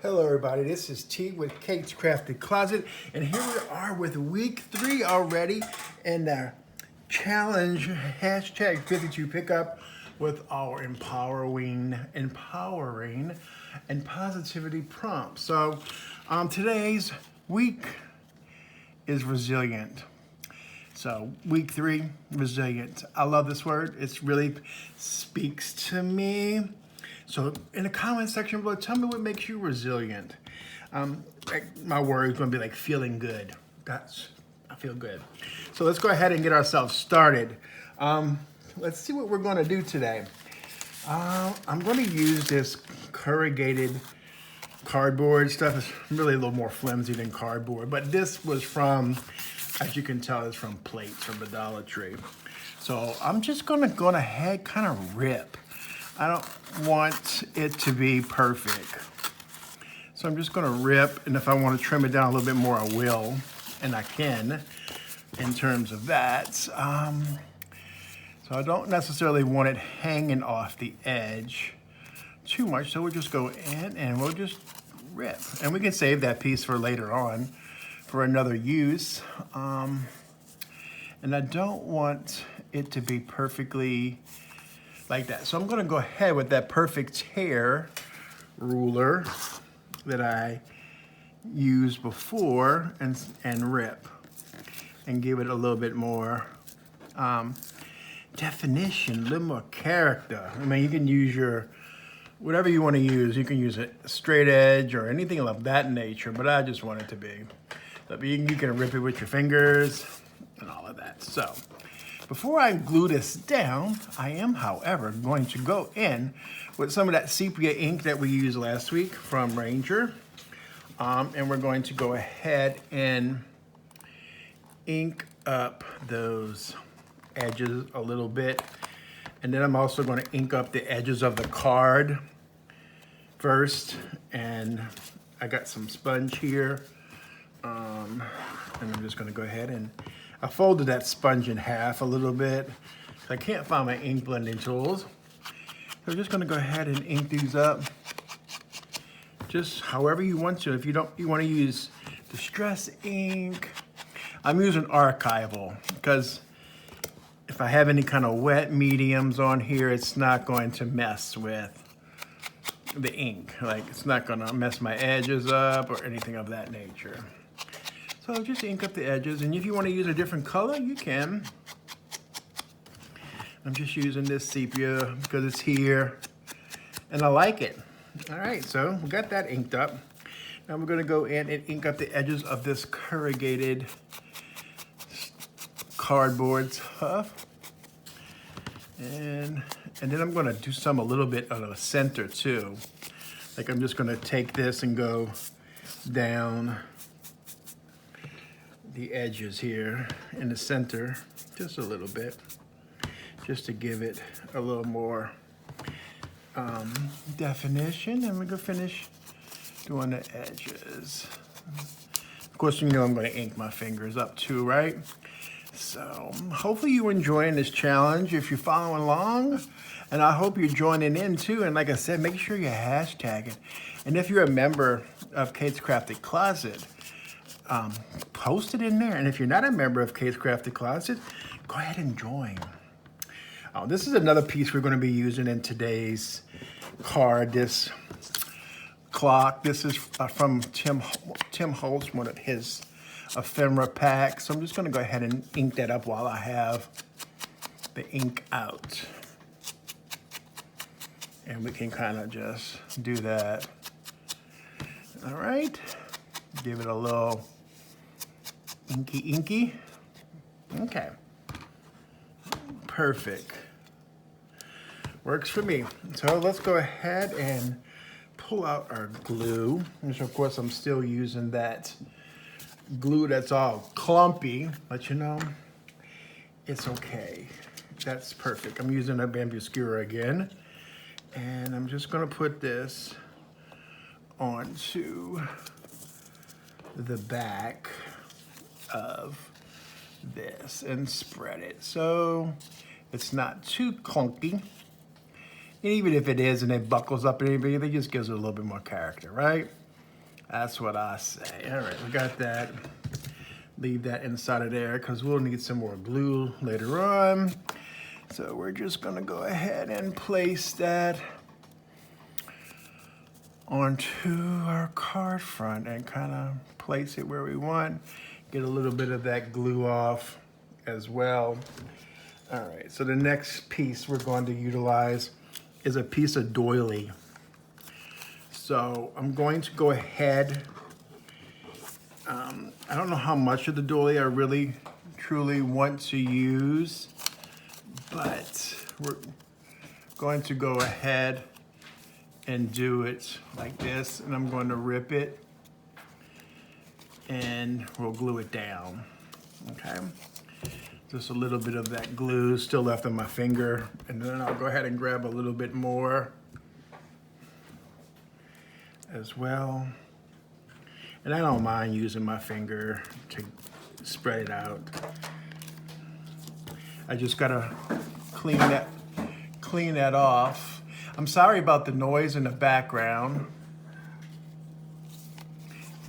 Hello everybody, this is T with Kate's Crafted Closet, and here we are with week 3 already, and the challenge hashtag 52 pickup with our empowering and positivity prompt. So today's week is resilient. So week 3, resilient. I love this word. It really speaks to me. So in the comment section below, tell me what makes you resilient. My word is going to be like feeling good. I feel good. So let's go ahead and get ourselves started. Let's see what we're going to do today. I'm going to use this corrugated cardboard stuff. It's really a little more flimsy than cardboard, but this was from, as you can tell, it's from plates from the Dollar Tree. So I'm just going to go ahead, kind of rip. I don't want it to be perfect. So I'm just gonna rip, and if I want to trim it down a little bit more, I will, and I can, in terms of that. So I don't necessarily want it hanging off the edge too much, so we'll just go in and we'll just rip. And we can save that piece for later on for another use. And I don't want it to be perfectly like that. So I'm gonna go ahead with that perfect tear ruler that I used before and rip and give it a little bit more definition, a little more character. I mean, you can use whatever you want to use. You can use a straight edge or anything of that nature, but I just want it to be. You can rip it with your fingers and all of that. So before I glue this down, I am, however, going to go in with some of that sepia ink that we used last week from Ranger. And we're going to go ahead and ink up those edges a little bit. And then I'm also going to ink up the edges of the card first. And I got some sponge here. And I'm just going to go ahead and I folded that sponge in half a little bit. I can't find my ink blending tools. So I'm just gonna go ahead and ink these up just however you want to. If you want to use distress ink. I'm using Archival because if I have any kind of wet mediums on here, it's not going to mess with the ink. Like, it's not gonna mess my edges up or anything of that nature. So just ink up the edges, and if you want to use a different color, you can. I'm just using this sepia because it's here, and I like it. All right, so we got that inked up. Now we're going to go in and ink up the edges of this corrugated cardboard stuff. And then I'm going to do some a little bit on the center too. Like, I'm just going to take this and go down the edges here in the center just a little bit, just to give it a little more definition. And we're gonna finish doing the edges. Of course, you know I'm gonna ink my fingers up too, right? So hopefully you're enjoying this challenge if you're following along, and I hope you're joining in too. And like I said, make sure you hashtag it. And if you're a member of Kate's Crafted Closet, post it in there. And if you're not a member of Kate's Crafted Closet, go ahead and join. This is another piece we're going to be using in today's card, this clock. This is from Tim Holtz, one of his ephemera packs. So I'm just going to go ahead and ink that up while I have the ink out. And we can kind of just do that. All right. Give it a little inky. Okay. Perfect. Works for me. So let's go ahead and pull out our glue. Which, of course, I'm still using that glue that's all clumpy, but you know, it's okay. That's perfect. I'm using a bamboo skewer again. And I'm just gonna put this onto the back of this and spread it so it's not too clunky. And even if it is and it buckles up and everything, it just gives it a little bit more character, right? That's what I say. All right, we got that. Leave that inside of there because we'll need some more glue later on. So we're just gonna go ahead and place that onto our card front and kind of place it where we want. Get a little bit of that glue off as well. All right, so the next piece we're going to utilize is a piece of doily. So I'm going to go ahead, I don't know how much of the doily I really truly want to use, but we're going to go ahead and do it like this, and I'm going to rip it and we'll glue it down, okay? Just a little bit of that glue still left on my finger, and then I'll go ahead and grab a little bit more as well. And I don't mind using my finger to spread it out. I just gotta clean that off. I'm sorry about the noise in the background.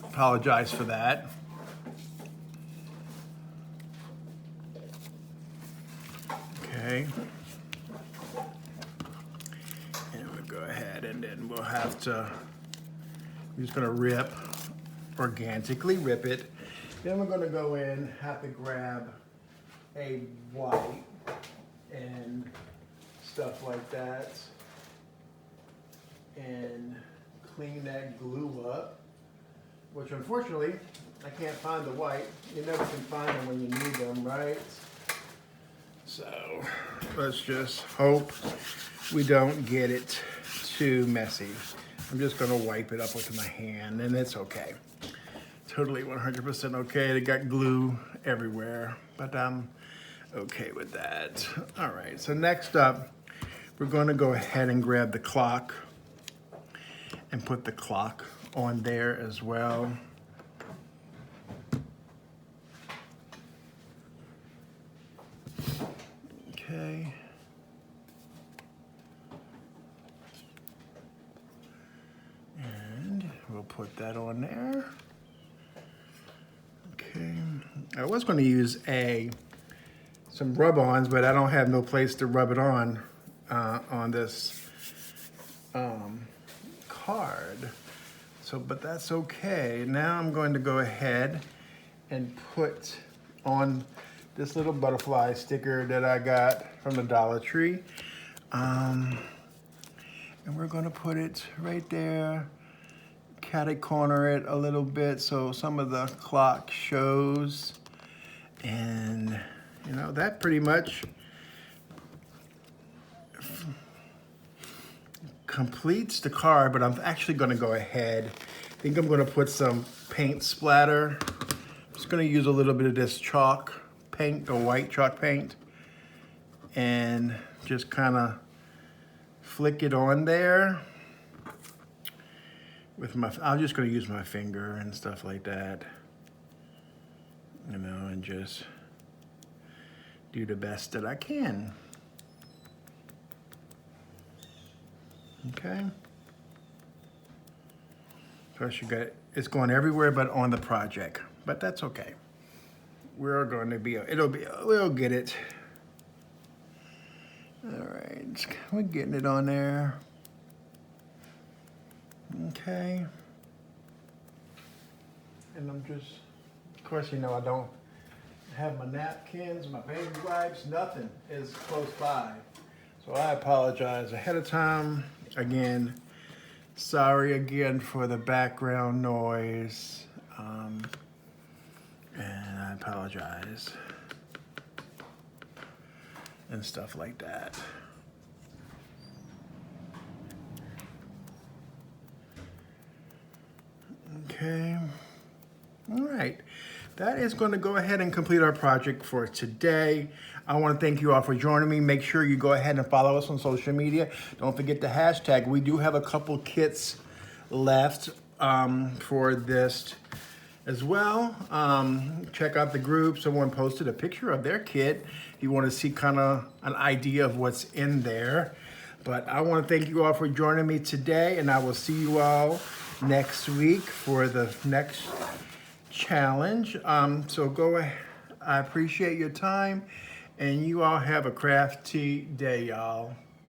Apologize for that. Okay. And we'll go ahead and then we'll have to, I'm just gonna organically rip it. Then we're gonna go in, have to grab a white and stuff like that and clean that glue up, which unfortunately I can't find the white. You never can find them when you need them, right? So let's just hope we don't get it too messy. I'm just gonna wipe it up with my hand and it's okay. Totally 100% okay. It got glue everywhere, but I'm okay with that. All right, so next up, we're gonna go ahead and grab the clock and put the clock on there as well. Okay. And we'll put that on there. Okay. I was going to use some rub-ons, but I don't have no place to rub it on this card. So, but that's okay. Now I'm going to go ahead and put on this little butterfly sticker that I got from the Dollar Tree. And we're gonna put it right there, catty corner it a little bit so some of the clock shows. And you know, that pretty much completes the card, but I'm actually gonna go ahead. I think I'm gonna put some paint splatter. I'm just gonna use a little bit of this chalk paint, the white chalk paint, and just kind of flick it on there with I'm just going to use my finger and stuff like that, you know, and just do the best that I can. Okay. Plus it's going everywhere but on the project, but that's okay. We're going to we'll get it. All right, we're getting it on there. Okay. And I'm just, of course, you know, I don't have my napkins, my baby wipes, nothing is close by. So I apologize ahead of time. Again, sorry again for the background noise. And I apologize. And stuff like that. Okay. All right. That is going to go ahead and complete our project for today. I want to thank you all for joining me. Make sure you go ahead and follow us on social media. Don't forget the hashtag. We do have a couple kits left for this as well. Check out the group. Someone posted a picture of their kit. If you want to see kind of an idea of what's in there. But I want to thank you all for joining me today, and I will see you all next week for the next challenge. So go ahead. I appreciate your time, and you all have a crafty day, y'all.